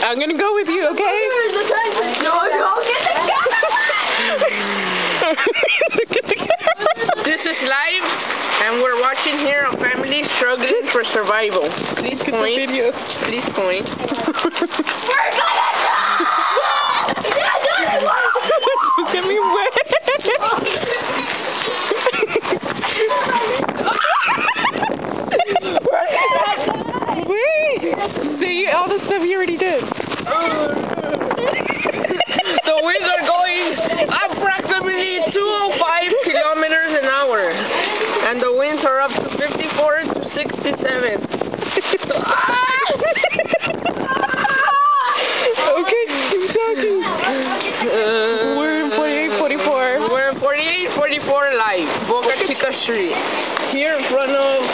I'm gonna go with you, okay? This is live, and we're watching here a family struggling for survival. Please point. Please point. Get me wet. Wait! See all the stuff you already did. The winds are going approximately 205 kilometers an hour, and the winds are up to 54 to 67. Okay, keep talking. We're in 4844. We're in 4844 live, Boca Chica Street, here in front of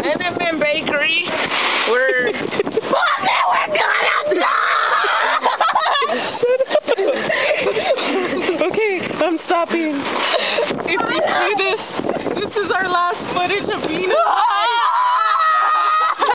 NMN Bakery. We're Okay, I'm stopping. If you see this, this is our last footage of Venus.